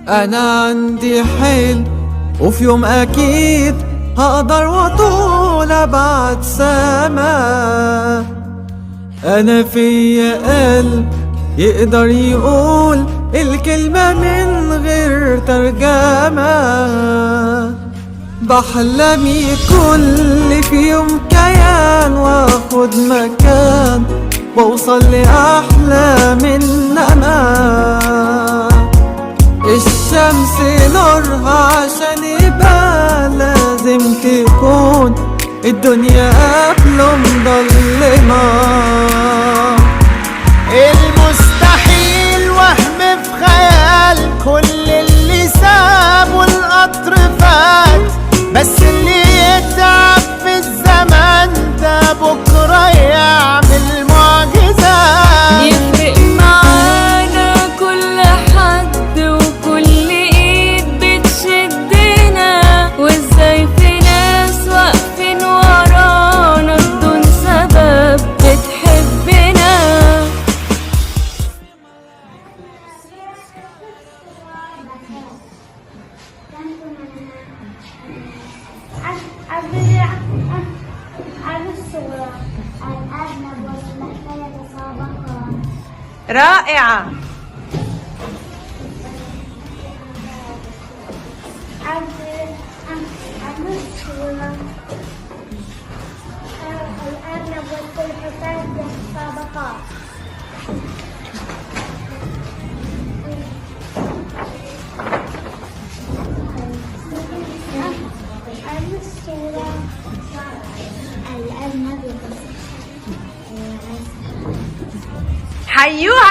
أنا عندي حلم وفي يوم أكيد هقدر وأطول أبعد سما. أنا فيا قلب يقدر يقول الكلمة من غير ترجمة. بحلم يكون لي في يوم كيان واخد مكان بوصل لأحلام إنما الشمس نورها عشان يبقى لازم تكون الدنيا قبله مضلمة. المستحيل وهم في خيال، كل اللي سابه القطر فات، بس اللي يتعب في الزمن ده بكرة يعمل معجزات. يفرق معانا كل حد وكل ايد بتشدنا، وازاي في ناس واقفين ورانا بدون سبب بتحبنا. رائعة. الأرنب والسلحفاة يتسابقان. حيوها